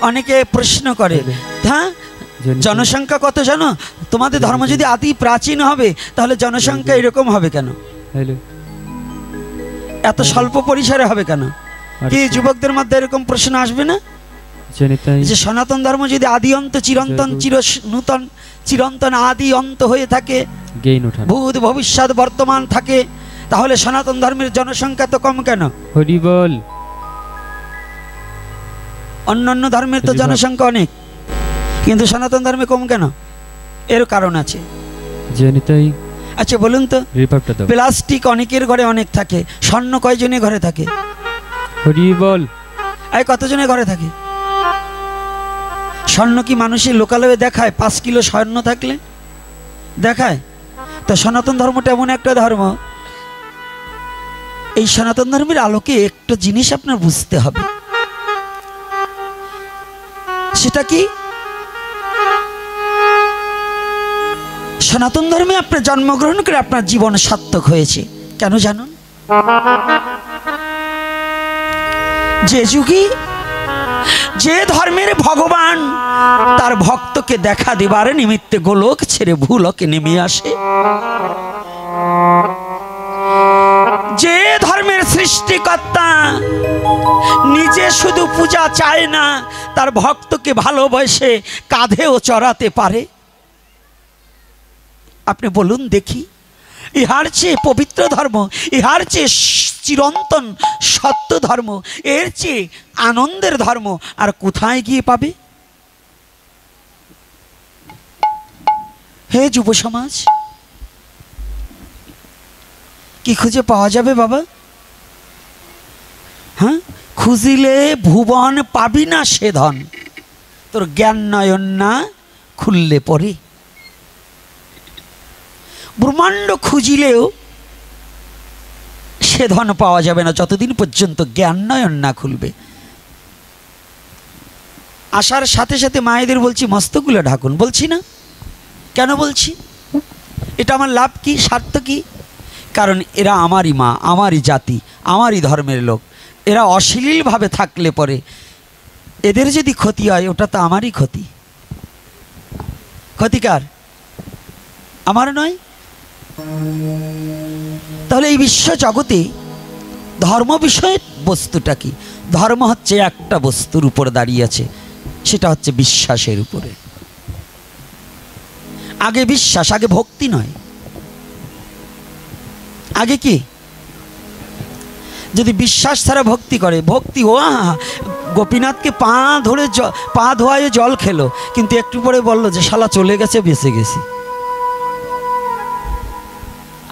অনেকে প্রশ্ন করে, হ্যাঁ জনসংখ্যা কত জানো? তোমাদের ধর্ম যদি আদি প্রাচীন হবে তাহলে জনসংখ্যা এরকম হবে কেন? এত স্বল্প পরিসরে হবে কেন? কি যুবকদের মধ্যে এরকম প্রশ্ন আসবে না যে সনাতন ধর্ম যদি আদি অন্ত চিরন্তন চির নূতন চিরন্তন আদি অন্ত হয়ে থাকে, ভূত ভবিষ্যৎ বর্তমান থাকে, তাহলে সনাতন ধর্মের জনসংখ্যা তো কম কেন? হরি বল। অন্যান্য ধর্মের তো জনসংখ্যা অনেক, কিন্তু সনাতন ধর্মে কম কেন? এর কারণ আছে। আচ্ছা বলুন তো, প্লাস্টিক অনেকের ঘরে অনেক থাকে, স্বর্ণ কয়জনের ঘরে থাকে? হরি বল। এই কতজনের ঘরে থাকে? স্বর্ণ কি মানুষের লোকালয়ে দেখায়? 5 কিলো স্বর্ণ থাকলে দেখায়? তো সনাতন ধর্মটা এমন একটা ধর্ম, এই সনাতন ধর্মের আলোকে একটা জিনিস আপনার বুঝতে হবে, সেটা কি? সনাতন ধর্মে আপনার জন্মগ্রহণ করে আপনার জীবন সার্থক হয়েছে। কেন জানুন? যে যুগে যে ধর্মের ভগবান তার ভক্তকে দেখা দেবার নিমিত্তে গোলক ছেড়ে ভূলোকে নেমে আসে, যে ধর্মের সৃষ্টিকর্তা নিজে শুধু পূজা চায় না, তার ভক্তকে ভালোবেসে কাঁধেও চড়াতে পারে, আপনি বলুন দেখি, ইহার চেয়ে পবিত্র ধর্ম, ইহার চেয়ে চিরন্তন সত্য ধর্ম, এর চেয়ে আনন্দের ধর্ম আর কোথায় গিয়ে পাবে? হে যুব সমাজ, কি খুঁজে পাওয়া যাবে বাবা? হ্যাঁ, খুঁজিলে ভুবন পাবি না সে ধন, তোর জ্ঞান নয়ন না খুললে পরে। ব্রহ্মাণ্ড খুঁজিলেও সে ধন পাওয়া যাবে না যতদিন পর্যন্ত জ্ঞান নয়ন না খুলবে। আসার সাথে সাথে মায়েদের বলছি মস্তকগুলো ঢাকুন, বলছি না? কেন বলছি? এটা আমার লাভ কি, স্বার্থ কি? কারণ এরা আমারই মা, আমারই জাতি, আমারই ধর্মের লোক। এরা অশ্লীলভাবে থাকলে পরে এদের যদি ক্ষতি হয়, ওটা তো আমারই ক্ষতি। ক্ষতিকার আমার নয়? তাহলে এই বিশ্ব জগতে ধর্ম বিষয় বস্তুটা কি? ধর্ম হচ্ছে একটা বস্তুর উপর দাঁড়িয়ে আছে, সেটা হচ্ছে বিশ্বাসের উপরে। আগে বিশ্বাস, আগে ভক্তি নয়। আগে কি? যদি বিশ্বাস ছাড়া ভক্তি করে, ভক্তি ও গোপীনাথকে পা ধোয়ায় জল খেলো, কিন্তু একটু পরে বললো যে শালা চলে গেছে, বেঁচে গেছি।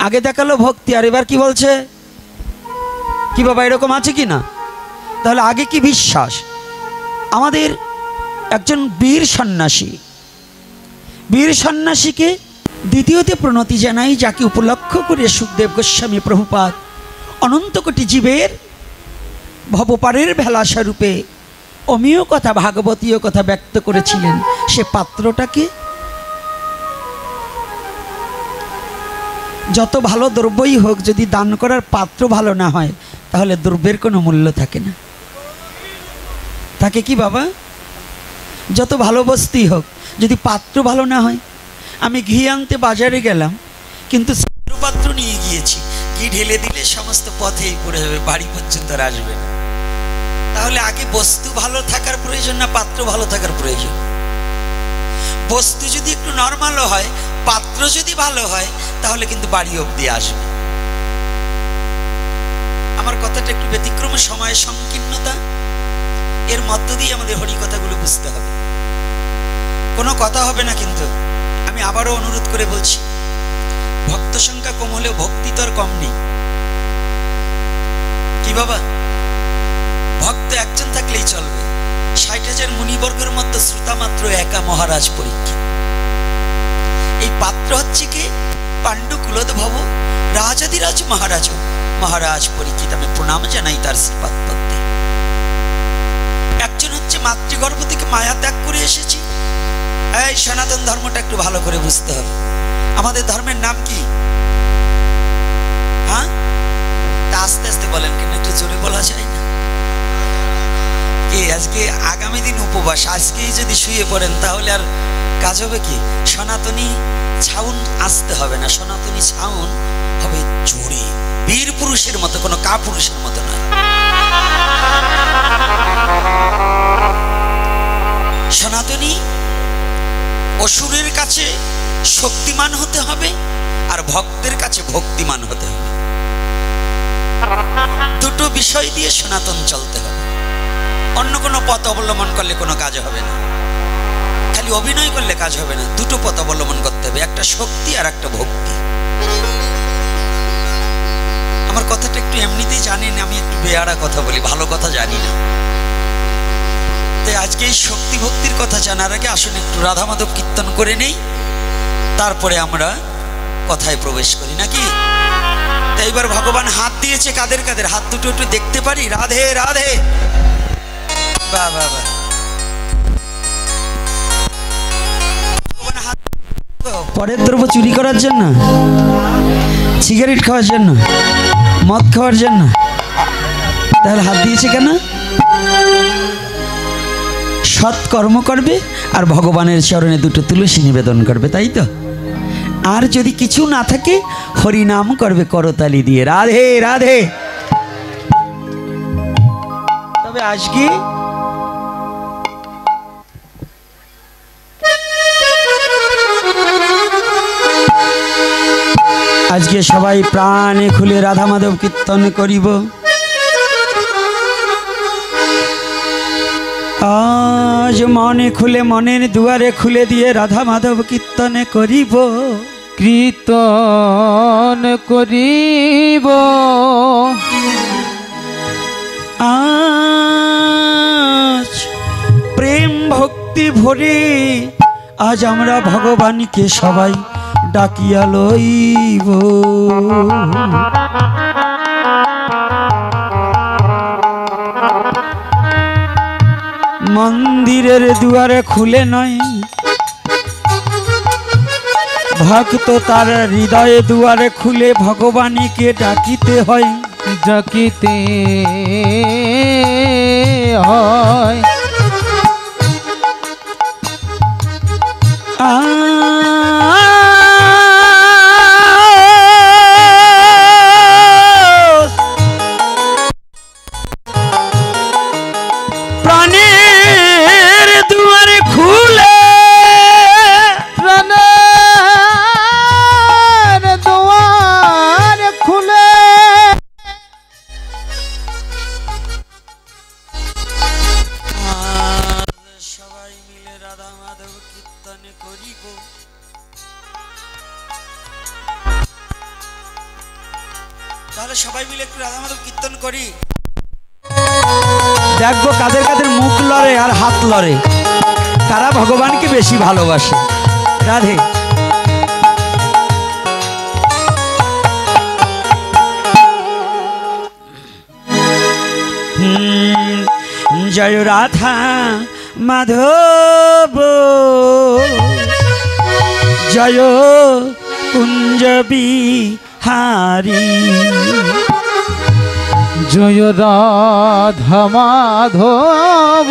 আগে দেখালো ভক্তি, আর এবার কি বলছে? কি বাবা এরকম আছে কি না? তাহলে আগে কি বিশ্বাস? আমাদের একজন বীর সন্ন্যাসীকে দ্বিতীয়তে প্রণতি জানাই, যাকে উপলক্ষ করে সুখদেব গোস্বামী প্রভুপাদ অনন্ত কোটি জীবের ভবপারের ভেলাসা রূপে অমীয় কথা, ভাগবতীয় কথা ব্যক্ত করেছিলেন। সে পাত্রটাকে যত ভালো দ্রব্যই হোক, যদি দান করার পাত্র ভালো না হয়, তাহলে দ্রব্যের কোনো মূল্য থাকে না। থাকে কি বাবা? যত ভালো বস্তুই হোক, যদি পাত্র ভালো না হয়। আমি ঘি আনতে বাজারে গেলাম, কিন্তু পাত্র নিয়ে গিয়েছি, ঘি ঢেলে দিলে সমস্ত পথেই পড়ে যাবে, বাড়ি পর্যন্ত আর আসবে না। তাহলে আগে বস্তু ভালো থাকার প্রয়োজন না পাত্র ভালো থাকার প্রয়োজন? বস্তু যদি একটু নর্মালও হয়, পাত্র যদি ভালো হয়, তাহলে কিন্তু বাড়ি অবধি আসবে। আমার কথাটা একটু ব্যতিক্রম, সময়ের সংকীর্ণতা, এর মধ্য দিয়ে আমাদের হরিকথাগুলো বুঝতে হবে। কোনো কথা হবে না, কিন্তু আমি আবারও অনুরোধ করে বলছি, ভক্ত সংখ্যা কম হলেও ভক্তি তো আর কম নেই। কি বাবা? ভক্ত একজন থাকলেই চলবে। 60,000 মুনিবর্গের মধ্যে শ্রোতা মাত্র একা মহারাজ পরীক্ষিত। এই পাত্র হচ্ছে কি? পাণ্ডু কুলোদ্ভব রাজাধিরাজ মহারাজ পরীক্ষিত। আমি প্রণাম জানাই তার শ্রীপাদ পদ্মে। একজন হচ্ছে মাতৃগর্ভ থেকে মায়া ত্যাগ করে এসেছি। এই সনাতন ধর্মটা একটু ভালো করে বুঝতে হবে। আমাদের ধর্মের নাম কি? হ্যাঁ, তা আস্তে আস্তে বলেন, কেন একটু জোরে বলা যায় না? আজকে আগামী দিন উপবাস, আজকেই যদি শুয়ে পড়েন তাহলে আর কাজ হবে কি? সনাতনী ছাউন আসতে হবে না, সনাতনী ছাউন হবে জোরে, বীর পুরুষের মতো, কোনো কাপুরুষের মতো নয়। সনাতনী অসুরের কাছে শক্তিমান হতে হবে আর ভক্তের কাছে ভক্তিমান হতে হবে। দুটো বিষয় দিয়ে সনাতন চলতে হবে। অন্য কোনো পথ অবলম্বন করলে কোনো কাজ হবে না, খালি অভিনয় করলে কাজ হবে না। দুটো পথ অবলম্বন করতে হবে, একটা শক্তি আর একটা ভক্তি। আমার কথাটা একটু এমনিতেই জানেন, আমি একটু বেয়ারা কথা বলি, ভালো কথা জানি না। তাই আজকে এই শক্তি ভক্তির কথা জানার আগে আসুন একটু রাধা মাধব কীর্তন করে নেই, তারপরে আমরা কথায় প্রবেশ করি, নাকি? তাই এবার ভগবান হাত দিয়েছে কাদের কাদের, হাত দুটো একটু দেখতে পারি? রাধে রাধে, বাহ বাহ বাহ। পরের দ্রব্য চুরি করার জন্য, সিগারেট খাওয়ার জন্য, মদ খাওয়ার জন্য, তাহলে হাত দিয়েছে কেন? সৎ কর্ম করবে আর ভগবানের চরণে দুটো তুলসী নিবেদন করবে, তাই তো? আর যদি কিছু না থাকে হরিনাম করবে করতালি দিয়ে, রাধে রাধে। তবে আজকে সবাই প্রাণে খুলে রাধা মাধব কীর্তন করিব। আজ মনে খুলে, মনের দুয়ারে খুলে দিয়ে রাধা মাধব কীর্তনে করিব, কীর্তন করিব। আজ প্রেম ভক্তি ভরে আজ আমরা ভগবানকে সবাই ডাকিয়া লইব। মন্দিরের দুয়ারে খুলে নয়, ভক্ত তার হৃদয়ে দুয়ারে খুলে ভগবানকে ডাকিতে হয়, ডাকিতে হয়। প্রাণের দুয়ারে খুলে, প্রাণের দুয়ার খুলে সবাই মিলে রাধা মাধব কীর্তনে করিব। তাহলে সবাই মিলে একটু রাধা মাধব কীর্তন করি, দেখবো কাদের কাদের মুখ লড়ে আর হাত লড়ে, কারা ভগবানকে বেশি ভালোবাসে। রাধে। জয় রাধা মাধব, জয় কুঞ্জ বিহারী, জয় রাধা মাধব,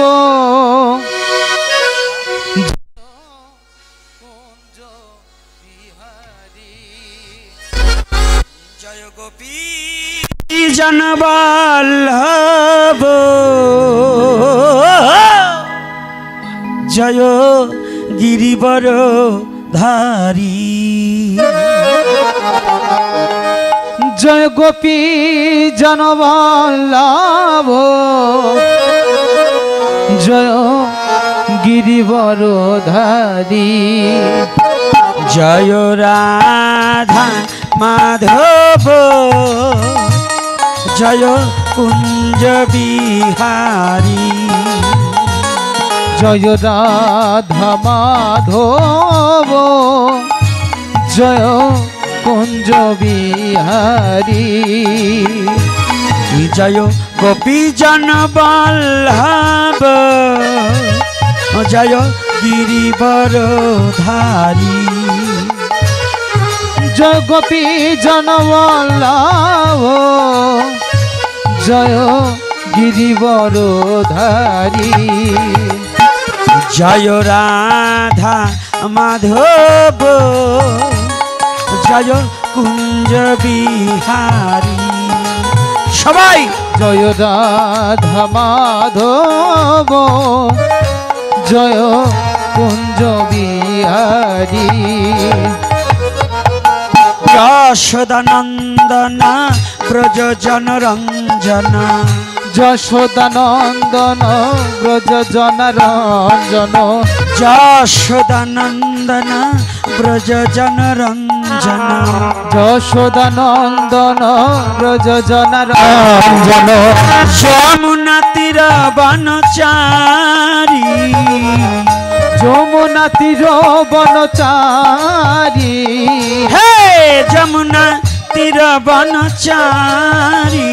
জয় গোপী জনবল্লভ, জয় গিরিবর ধারী, জয় গোপী জনবল্লভ, জয় গিরিবরধারী, জয় রাধা মাধব, জয় কুঞ্জ বিহারী, জয় রাধা মাধব, জয় কুঞ্জ বিহারী, জয় গোপী জনবল্লভ, জয় গিরিবর ধারী, জয় গোপী জনবল্লভ, জয় গিরিবরধারী, জয় রাধা মাধব জয় কুঞ্জ বিহারী। সবাই জয় রাধা মাধব জয় কুঞ্জ বিহারী। যশোদানন্দনা ব্রজ জনরঞ্জনা যশোদানন্দন ব্রজ জনরঞ্জন যশোদানন্দনা ব্রজ জনরঞ্জনা যশোদানন্দন ব্রজ জনরঞ্জন যমুনা তীর বনচারী যমুনা তীর বনচারী হে যমুনা তীর বনচারী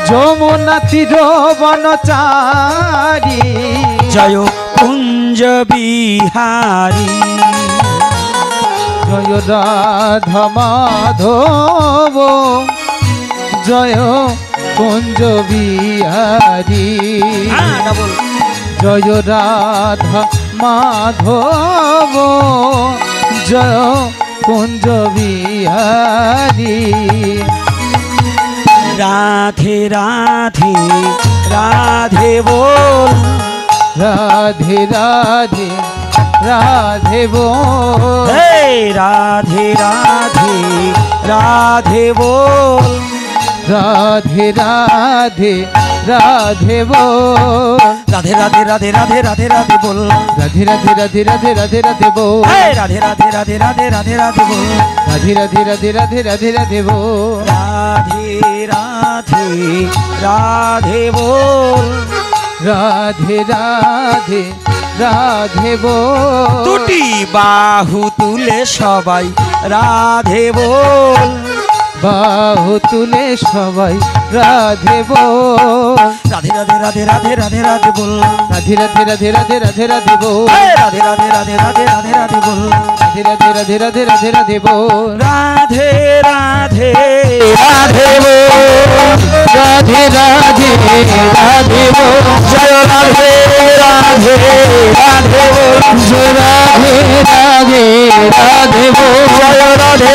যমুনা তীর বনচারী জয় কুঞ্জ বিহারী। জয় রাধা মাধব জয় কুঞ্জ বিহারী। ডাবল জয় রাধা মাধব জয় কুঞ্জ বিহারী। রাধে রাধে রাধে বল রাধে রাধে রাধে বল হে রাধে রাধে রাধে বল রাধে রাধে রাধে বল রাধে রাধে রাধে রাধে রাধে রাধে বল রাধে রাধে রাধে রাধে রাধে রাধে বল হে রাধে রাধে রাধে রাধে রাধে রাধে বল রাধে রাধে রাধে রাধে রাধে রাধে বল রাধে রাধে রাধে বল রাধে রাধে রাধে বল দুটি বাহু তুলে সবাই রাধে বল বাহু তুলে সবাই রাধে বল রাধে রাধে রাধে রাধে রাধে রাধে বল রাধে রাধে রাধে রাধে রাধে রাধে বল হে রাধে রাধে রাধে রাধে রাধে রাধে বল রাধে রাধে রাধে রাধে রাধে রাধে বল রাধে রাধে রাধে বল রাধে রাধে রাধে বল জয় রাধে রাধে রাধে বল জয় রাধে রাধে রাধে বল জয় রাধে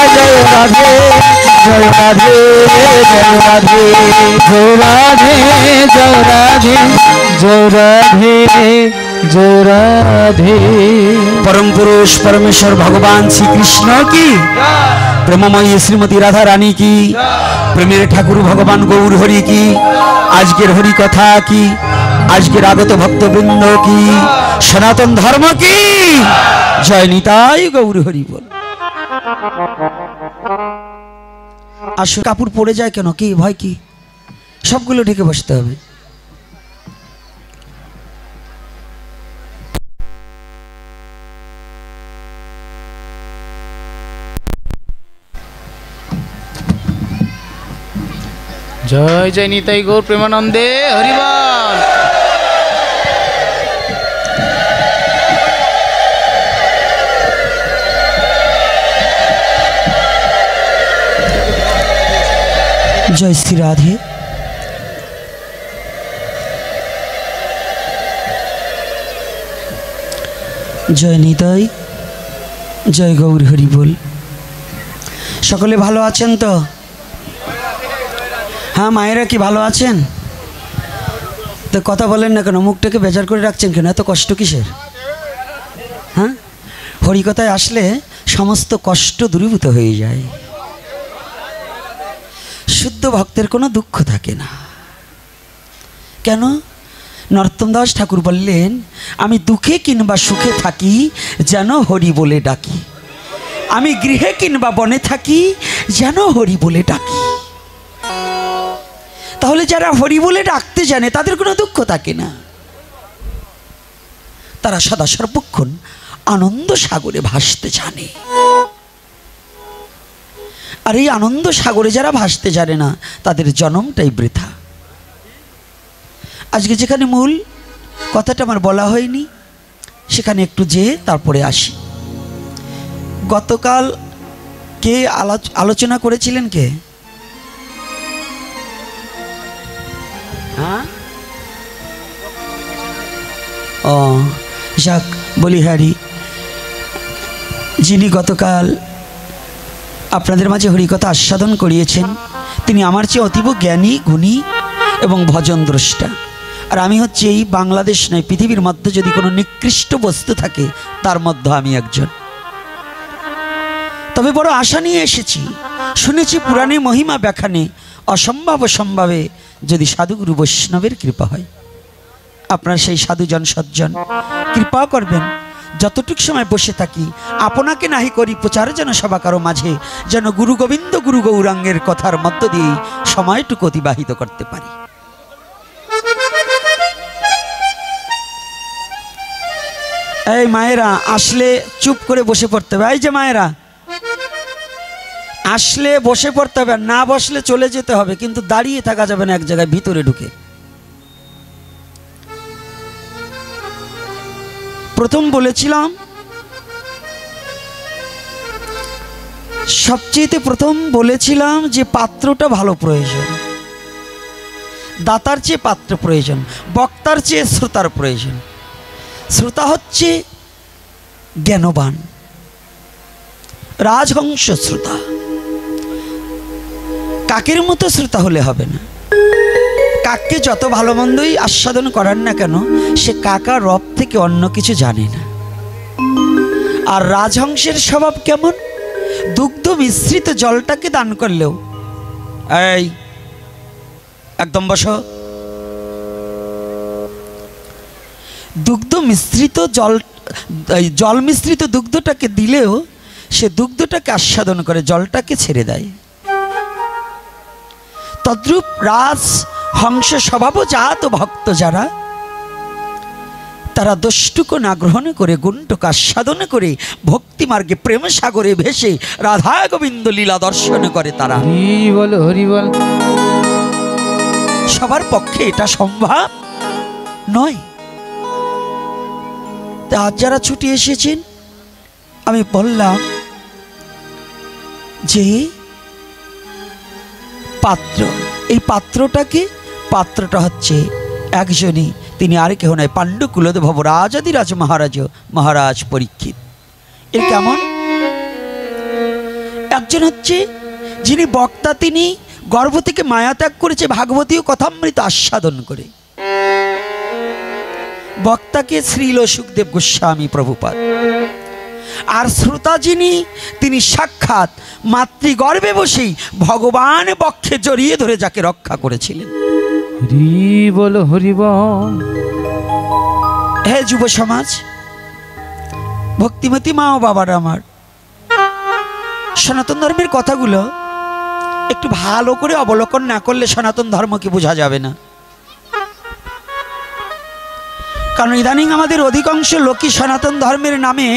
জয় রাধে জয় রাধে জয় রাধে জয় রাধে জয় রাধে জয় রাধে জয় রাধে। परम पुरुष परमेश्वर भगवान श्री कृष्ण की प्रेममयी श्रीमती राधा रानी की प्रेमेर ठाकुर भगवान गौर हरि की आजकेर हरि कथा की आजकेर आगत भक्तवृंद की सनातन धर्म की जय निताई गौर हरि बोल। আসলে কাপড় পড়ে যায় কেন কি ভয় কি সবগুলো ঢেকে বসতে হবে। জয় জয় নিতাই গৌর প্রেমানন্দে হরিবল। जय श्री राधे। जय निताई जय गौर हरि बोल। सकले भालो आছেন तो हाँ मायेरा कि भालो आছেন तो कथा बोलें ना केन मुखटाके बेजार करे राखছেন केन एत कष्ट किसेर हाँ हरिकथाय आसले समस्त कष्ट दूरीभूत हो जाए शुद्ध भक्तेर कोनो दुख थाके ना केन नरोत्तम दास ठाकुर बोलें आमी दुखे किंबा सुखे थाकी जेन हरि बोले डाकी आमी गृहे किंबा बने थाकी जेन हरि बोले डाकी ताहले जारा हरि बोले डाकते जाने तादेर कोनो दुख थाके ना तारा सदा सर्वक्षण आनंद सागरे भासते जाने और ये आनंद सागरे जारा भासते जाने ना तादेर जन्मटाई बृथा। आज के जेखाने मूल कथाटा आमार बला हयनि सेखाने एकटु जेये तारपरे आसि। गतकाल के आलोचना करेছিলেন के हाँ ও যাক, বলিহারি যিনি গতকাল আপনাদের মাঝে হরিকথা আস্বাদন করিয়েছেন, তিনি আমার চেয়ে অতীব জ্ঞানী, গুণী এবং ভজন দ্রষ্টা। আর আমি হচ্ছে এই বাংলাদেশ নয়, পৃথিবীর মধ্যে যদি কোনো নিকৃষ্ট বস্তু থাকে তার মধ্যে আমি একজন। তবে বড় আশা নিয়ে এসেছি। শুনেছি পুরাণে মহিমা ব্যাখ্যানে অসম্ভব সম্ভাবে যদি সাধুগুরু বৈষ্ণবের কৃপা হয়। আপনার সেই সাধুজন সজ্জন কৃপা করবেন, যতটুক সময় বসে থাকি আপনাকে নাহি করি প্রচার যেন সভা কারো মাঝে, যেন গুরু গোবিন্দ গুরু গৌরাঙ্গের কথার মধ্য দিয়েই সময়টুকু অতিবাহিত করতে পারি। এই মায়েরা আসলে চুপ করে বসে পড়তে হবে। এই যে মায়েরা আসলে বসে পড়তে হবে, না বসলে চলে যেতে হবে, কিন্তু দাঁড়িয়ে থাকা যাবে না এক জায়গায় ভিতরে ঢুকে। প্রথম বলেছিলাম, সবচেয়ে প্রথম বলেছিলাম যে পাত্রটা ভালো প্রয়োজন, দাতার চেয়ে পাত্র প্রয়োজন, বক্তার চেয়ে শ্রোতার প্রয়োজন। শ্রোতা হচ্ছে জ্ঞানবান, রাজহংস শ্রোতা। কাকের মতো শ্রোতা হলে হবে না। কাককে যত ভালো মন্দই আস্বাদন করার না কেন, সে কাকা রব থেকে অন্য কিছু জানে না। আর রাজহংসের স্বভাব কেমন? দুগ্ধ মিশ্রিত জলটাকে দান করলেও, এই একদম বসো, দুগ্ধ মিশ্রিত জল মিশ্রিত দুগ্ধটাকে দিলেও সে দুগ্ধটাকে আস্বাদন করে, জলটাকে ছেড়ে দেয়। তদ্রূপ রাজ হংস স্বভাবজাত ভক্ত যারা, তারা দোষটুকু না গ্রহণ করে গুণটুকু আস্বাদন করে ভক্তি মার্গে প্রেম সাগরে ভেসে রাধা গোবিন্দ লীলা দর্শন করে। তারা হরি বল। সবার পক্ষে এটা সম্ভব নয়। তা আজ যারা ছুটি এসেছেন, আমি বললাম যে পাত্র, এই পাত্রটা হচ্ছে একজনই, তিনি আর কেউ নয়, পাণ্ডুকুলদ ভব রাজাদিরাজ মহারাজ পরীক্ষিত। এর কেমন? একজন হচ্ছে যিনি বক্তা, তিনি গর্ভ থেকে মায়া ত্যাগ করেছে ভাগবতীয় কথামৃত আস্বাদন করে। বক্তাকে শ্রীল সুখদেব গোস্বামী প্রভুপাদ। আর শ্রোতা যিনি, তিনি সাক্ষাৎ মাতৃগর্ভে বসেই ভগবান বক্ষে জড়িয়ে ধরে যাকে রক্ষা করেছিলেন। হরি বল। হে যুব সমাজ, ভক্তিমতী মা ও বাবারা আমার, সনাতন ধর্মের কথাগুলো একটু ভালো করে অবলোকন না করলে সনাতন ধর্মকে বোঝা যাবে না। কারণ ইদানিং আমাদের অধিকাংশ লোকই সনাতন ধর্মের নামে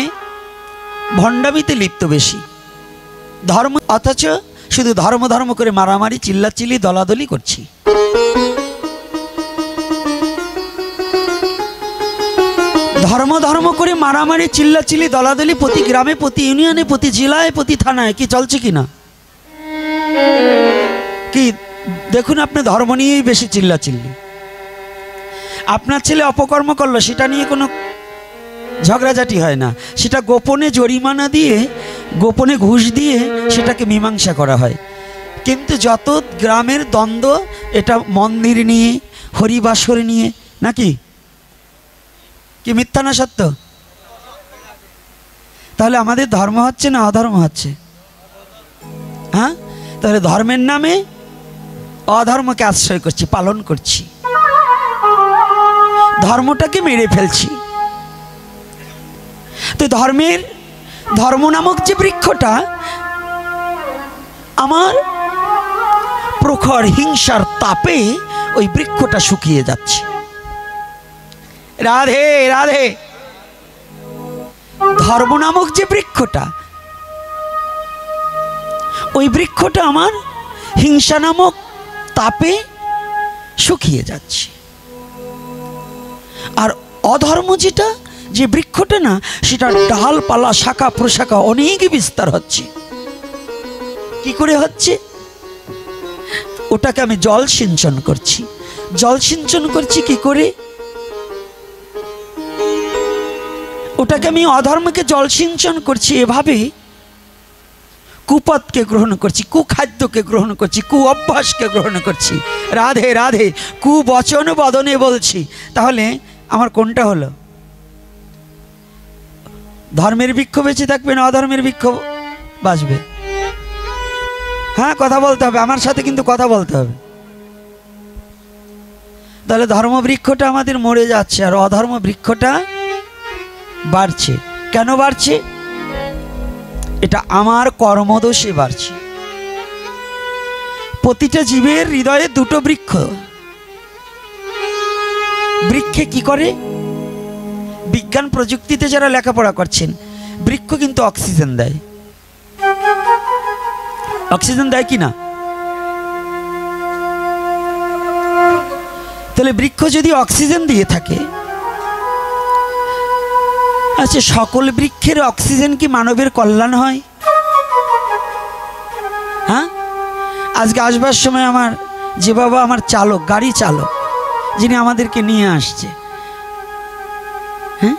ভণ্ডামিতে লিপ্ত বেশি। ধর্ম, অথচ শুধু ধর্ম ধর্ম করে মারামারি, চিল্লাচিল্লি, দলাদলি করছি। ধর্ম ধর্ম করে মারামারি, চিল্লাচিল্লি, দলাদলি প্রতি গ্রামে, প্রতি ইউনিয়নে, প্রতি জেলায়, প্রতি থানায় কি চলছে কিনা? কি দেখুন, আপনি ধর্ম নিয়েই বেশি চিল্লাচিল্লি। আপনার ছেলে অপকর্ম করলো, সেটা নিয়ে কোনো ঝগড়াঝাটি হয় না, সেটা গোপনে জরিমানা দিয়ে, গোপনে ঘুষ দিয়ে সেটাকে মীমাংসা করা হয়। কিন্তু যত গ্রামের দ্বন্দ্ব, এটা মন্দির নিয়ে, হরিবাসর নিয়ে, নাকি? কি মিথ্যা না সত্য? তাহলে আমাদের ধর্ম হচ্ছে না অধর্ম হচ্ছে? হ্যাঁ, তাহলে ধর্মের নামে অধর্মকে আশ্রয় করছি, পালন করছি, ধর্মটাকে মেরে ফেলছি। তো ধর্ম নামক যে বৃক্ষটা আমার প্রখর হিংসার তাপে ওই বৃক্ষটা শুকিয়ে যাচ্ছে। রাধে রাধে। ধর্ম নামক যে বৃক্ষটা, ওই বৃক্ষটা আমার হিংসা নামক তাপে শুকিয়ে যাচ্ছে। আর অধর্ম যেটা, যে বৃক্ষটা না, সেটা ডালপালা, শাখা প্রশাখা অনেক বিস্তার হচ্ছে। কি করে হচ্ছে? ওটাকে আমি জল সিঞ্চন করছি। জল সিঞ্চন করছি কি করে? ওটাকে আমি অধর্মকে জলসিঞ্চন করছি, এভাবে কুপথকে গ্রহণ করছি, কুখাদ্যকে গ্রহণ করছি, কু অভ্যাসকে গ্রহণ করছি। রাধে রাধে কুবচন বদনে বলছি, তাহলে আমার কোনটা হলো? ধর্মের বৃক্ষ বেঁচে থাকবে না অধর্মের বৃক্ষ বাঁচবে? হ্যাঁ, কথা বলতে হবে, আমার সাথে কিন্তু কথা বলতে হবে। তাহলে ধর্মবৃক্ষটা আমাদের মরে যাচ্ছে আর অধর্ম বৃক্ষটা বাড়ছে। কেন বাড়ছে? এটা আমার কর্মদোষে বাড়ছে। প্রতিটা জীবের হৃদয়ে দুটো বৃক্ষ। বৃক্ষে কি করে? বিজ্ঞান প্রযুক্তিতে যারা লেখাপড়া করছেন, বৃক্ষ কিন্তু অক্সিজেন দেয়। অক্সিজেন দেয় কি না? তাহলে বৃক্ষ যদি অক্সিজেন দিয়ে থাকে, আচ্ছা সকল বৃক্ষের অক্সিজেন কি মানবের কল্যাণ হয়? হ্যাঁ, আজকে আসবার সময় আমার যে বাবা আমার চালক, গাড়ি চালক, যিনি আমাদেরকে নিয়ে আসছে, হ্যাঁ,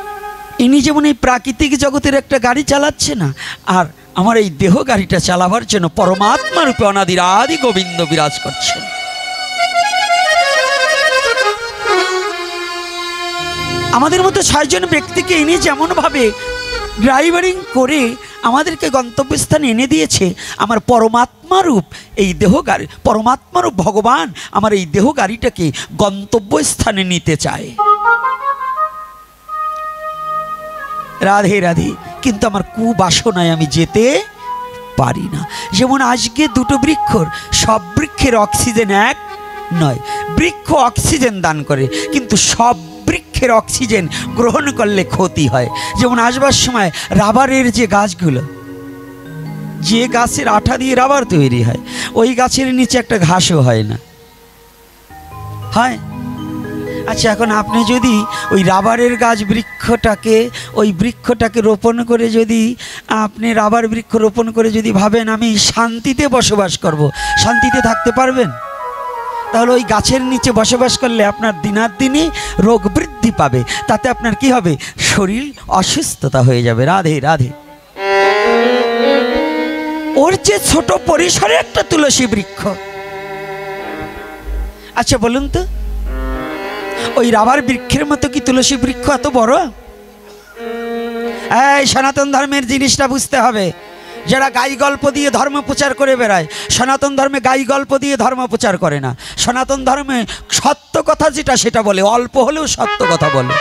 ইনি যেমন এই প্রাকৃতিক জগতের একটা গাড়ি চালাচ্ছে না, আর আমার এই দেহ গাড়িটা চালাবার জন্য পরমাত্মা রূপে অনাদির আদি গোবিন্দ বিরাজ করছেন। আমাদের মতো 6 জন ব্যক্তিকে ইনি যেমনভাবে ড্রাইভারিং করে আমাদেরকে গন্তব্যস্থানে এনে দিয়েছে, আমার পরমাত্মা রূপ এই দেহ গাড়ি, পরমাত্মা রূপ ভগবান আমার এই দেহ গাড়িটাকে গন্তব্যস্থানে নিতে চায়। রাধে রাধে। কিন্তু আমার কুবাসনায় আমি যেতে পারি না। যেমন আজকে দুটো বৃক্ষর, সব বৃক্ষের অক্সিজেন এক নয়। বৃক্ষ অক্সিজেন দান করে, কিন্তু সব বৃক্ষের অক্সিজেন গ্রহণ করলে ক্ষতি হয়। যেমন আসবার সময় রাবারের যে গাছগুলো, যে গাছের আঠা দিয়ে রাবার তৈরি হয়, ওই গাছের নিচে একটা ঘাসও হয় না, হয়? আচ্ছা, এখন আপনি যদি ওই রাবারের গাছ ওই বৃক্ষটাকে রোপণ করে, যদি আপনি রাবার বৃক্ষ রোপণ করে যদি ভাবেন আমি শান্তিতে বসবাস করব, শান্তিতে থাকতে পারবেন? তাহলে ওই গাছের নিচে বসবাস করলে আপনার দিনাদিনই রোগ বৃদ্ধি পাবে, তাতে আপনার কি হবে? শরীর অসুস্থতা হয়ে যাবে। রাধে রাধে। ওর যে ছোট পরিসরে একটা তুলসী বৃক্ষ, আচ্ছা বলুন তো, ওই রাবার বৃক্ষের মতো কি তুলসী বৃক্ষ এত বড়? এই সনাতন ধর্মের জিনিসটা বুঝতে হবে। যারা গাই গল্প দিয়ে ধর্ম প্রচার করে বেড়ায়, সনাতন ধর্মে গাই গল্প দিয়ে ধর্ম প্রচার করে না। সনাতন ধর্মে সত্য কথা যেটা সেটা বলে, অল্প হলেও সত্য কথা বলে।